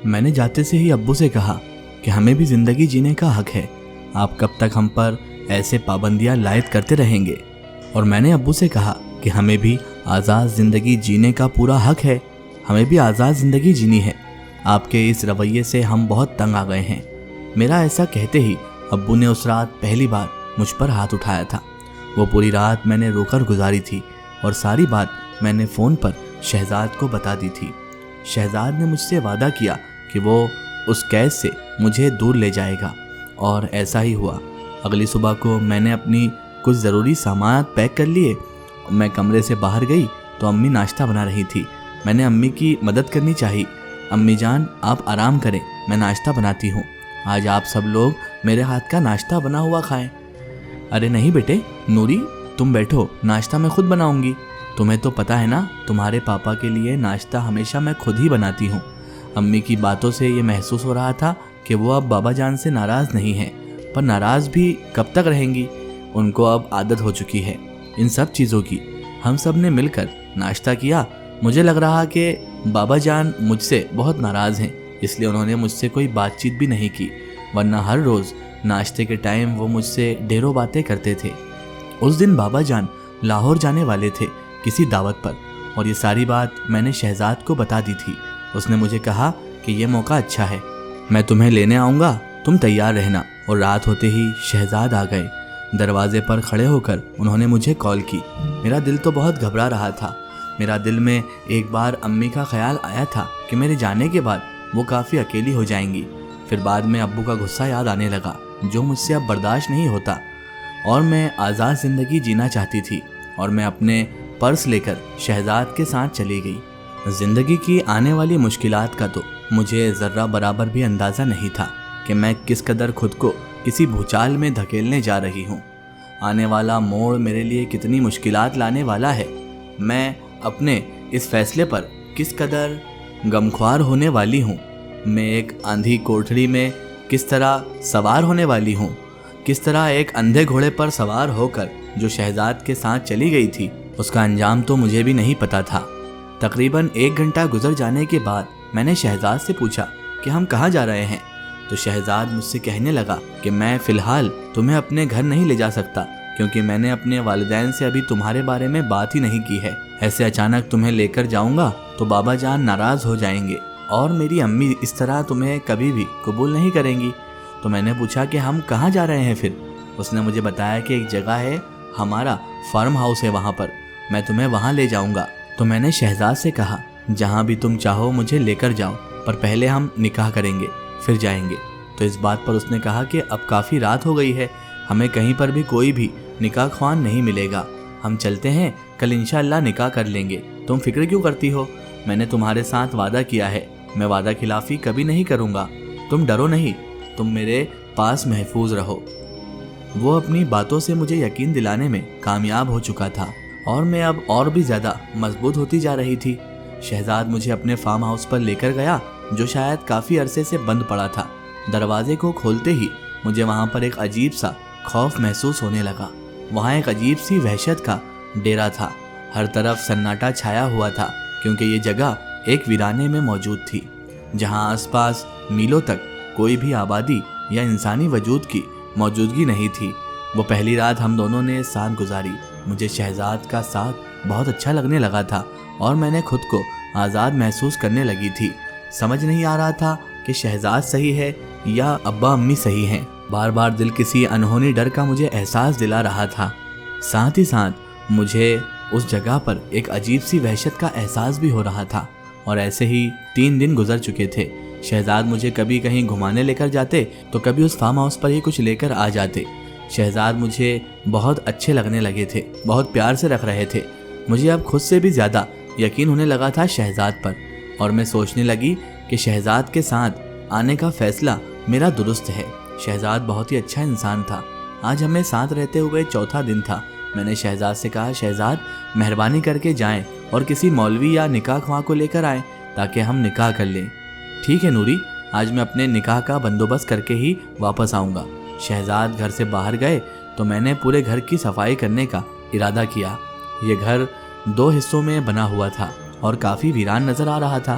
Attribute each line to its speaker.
Speaker 1: میں نے جاتے سے ہی ابو سے کہا کہ ہمیں بھی زندگی جینے کا حق ہے، آپ کب تک ہم پر ایسے پابندیاں لائد کرتے رہیں گے؟ اور میں نے ابو سے کہا کہ ہمیں بھی آزاد زندگی جینے کا پورا حق ہے، ہمیں بھی آزاد زندگی جینی ہے، آپ کے اس رویے سے ہم بہت تنگ آ گئے ہیں۔ میرا ایسا کہتے ہی ابو نے اس رات پہلی بار مجھ پر ہاتھ اٹھایا تھا۔ وہ پوری رات میں نے رو کر گزاری تھی اور ساری بات میں نے فون پر شہزاد کو بتا دی تھی۔ شہزاد نے مجھ سے وعدہ کیا کہ وہ اس قید سے مجھے دور لے جائے گا، اور ایسا ہی ہوا۔ اگلی صبح کو میں نے اپنی کچھ ضروری سامانات پیک کر لیے۔ میں کمرے سے باہر گئی تو امی ناشتہ بنا رہی تھی۔ میں نے امی کی مدد کرنی چاہی۔ امی جان آپ آرام کریں، میں ناشتہ بناتی ہوں، آج آپ سب لوگ میرے ہاتھ کا ناشتہ بنا ہوا کھائیں۔ ارے نہیں بیٹے، نوری تم بیٹھو، ناشتہ میں خود بناؤں گی، تمہیں تو پتہ ہے نا تمہارے پاپا کے لیے ناشتہ ہمیشہ میں خود ہی بناتی ہوں۔ امی کی باتوں سے یہ محسوس ہو رہا تھا کہ وہ اب بابا جان سے ناراض نہیں ہیں، پر ناراض بھی کب تک رہیں گی؟ ان کو اب عادت ہو چکی ہے ان سب چیزوں کی۔ ہم سب نے مل کر ناشتہ کیا۔ مجھے لگ رہا کہ بابا جان مجھ سے بہت ناراض ہیں، اس لیے انہوں نے مجھ سے کوئی بات چیت بھی نہیں کی، ورنہ ہر روز ناشتے کے ٹائم وہ مجھ سے ڈھیروں باتیں کرتے تھے۔ اس دن بابا جان لاہور جانے والے تھے کسی دعوت پر، اور یہ ساری بات میں نے شہزاد کو بتا دی تھی۔ اس نے مجھے کہا کہ یہ موقع اچھا ہے، میں تمہیں لینے آؤں گا، تم تیار رہنا۔ اور رات ہوتے ہی شہزاد آ گئے۔ دروازے پر کھڑے ہو کر انہوں نے مجھے کال کی۔ میرا دل تو بہت گھبرا رہا تھا۔ میرا دل میں ایک بار امی کا خیال آیا تھا کہ میرے جانے کے بعد وہ کافی اکیلی ہو جائیں گی، پھر بعد میں ابو کا غصہ یاد آنے لگا جو مجھ سے اب برداشت نہیں ہوتا، اور میں آزاد زندگی جینا چاہتی تھی، اور میں اپنے پرس لے کر شہزاد کے ساتھ چلی گئی۔ زندگی کی آنے والی مشکلات کا تو مجھے ذرہ برابر بھی اندازہ نہیں تھا کہ میں کس قدر خود کو کسی بھوچال میں دھکیلنے جا رہی ہوں۔ آنے والا موڑ میرے لیے کتنی مشکلات لانے والا ہے، میں اپنے اس فیصلے پر کس قدر غمخوار ہونے والی ہوں، میں ایک آندھی کوٹھڑی میں کس طرح سوار ہونے والی ہوں، کس طرح ایک اندھے گھوڑے پر سوار ہو کر جو شہزاد کے ساتھ چلی گئی تھی، اس کا انجام تو مجھے بھی نہیں پتا تھا۔ تقریباً 1 گھنٹہ گزر جانے کے بعد میں نے شہزاد سے پوچھا کہ ہم کہاں جا رہے ہیں، تو شہزاد مجھ سے کہنے لگا کہ میں فی الحال تمہیں اپنے گھر نہیں لے جا سکتا، کیونکہ میں نے اپنے والدین سے ابھی تمہارے بارے میں بات ہی نہیں کی ہے۔ ایسے اچانک تمہیں لے کر جاؤں گا تو بابا جان ناراض ہو جائیں گے، اور میری امی اس طرح تمہیں کبھی بھی قبول نہیں کریں گی۔ تو میں نے پوچھا کہ ہم کہاں جا رہے ہیں پھر؟ اس نے مجھے بتایا کہ ایک جگہ ہے، ہمارا فارم ہاؤس ہے، وہاں پر میں تمہیں وہاں لے جاؤں گا۔ تو میں نے شہزاد سے کہا جہاں بھی تم چاہو مجھے لے کر جاؤ، پر پہلے ہم نکاح کریں گے پھر جائیں گے۔ تو اس بات پر اس نے کہا کہ اب کافی رات ہو گئی ہے، ہمیں کہیں پر بھی کوئی بھی نکاح خوان نہیں ملے گا، ہم چلتے ہیں، کل انشاءاللہ نکاح کر لیں گے، تم فکر کیوں کرتی ہو؟ میں نے تمہارے ساتھ وعدہ کیا ہے، میں وعدہ خلافی کبھی نہیں کروں گا، تم ڈرو نہیں، تم میرے پاس محفوظ رہو۔ وہ اپنی باتوں سے مجھے یقین دلانے میں کامیاب ہو چکا تھا، اور میں اب اور بھی زیادہ مضبوط ہوتی جا رہی تھی۔ شہزاد مجھے اپنے فارم ہاؤس پر لے کر گیا جو شاید کافی عرصے سے بند پڑا تھا۔ دروازے کو کھولتے ہی مجھے وہاں پر ایک عجیب سا خوف محسوس ہونے لگا۔ وہاں ایک عجیب سی وحشت کا ڈیرا تھا، ہر طرف سناٹا چھایا ہوا تھا، کیونکہ یہ جگہ ایک ویرانے میں موجود تھی جہاں آس پاس میلوں تک کوئی بھی آبادی یا انسانی وجود کی موجودگی نہیں تھی۔ وہ پہلی رات ہم دونوں نے ساتھ گزاری، مجھے شہزاد کا ساتھ بہت اچھا لگنے لگا تھا، اور میں نے خود کو آزاد محسوس کرنے لگی تھی۔ سمجھ نہیں آ رہا تھا کہ شہزاد صحیح ہے یا ابا امی صحیح ہیں۔ بار بار دل کسی انہونی ڈر کا مجھے احساس دلا رہا تھا، ساتھ ہی ساتھ مجھے اس جگہ پر ایک عجیب سی وحشت کا احساس بھی ہو رہا تھا۔ اور ایسے ہی 3 دن گزر چکے تھے۔ شہزاد مجھے کبھی کہیں گھمانے لے کر جاتے تو کبھی اس فارم ہاؤس پر ہی کچھ لے کر آ جاتے۔ شہزاد مجھے بہت اچھے لگنے لگے تھے، بہت پیار سے رکھ رہے تھے۔ مجھے اب خود سے بھی زیادہ یقین ہونے لگا تھا شہزاد پر، اور میں سوچنے لگی کہ شہزاد کے ساتھ آنے کا فیصلہ میرا درست ہے۔ شہزاد بہت ہی اچھا انسان تھا۔ آج ہمیں ساتھ رہتے ہوئے 4تھا دن تھا۔ میں نے شہزاد سے کہا شہزاد مہربانی کر کے جائیں اور کسی مولوی یا نکاح خواہ کو لے کر آئیں تاکہ ہم نکاح کر لیں۔ ٹھیک ہے نوری، آج میں اپنے نکاح کا بندوبست کر کے ہی واپس آؤں گا۔ شہزاد گھر سے باہر گئے تو میں نے پورے گھر کی صفائی کرنے کا ارادہ کیا۔ یہ گھر 2 حصوں میں بنا ہوا تھا اور کافی ویران نظر آ رہا تھا۔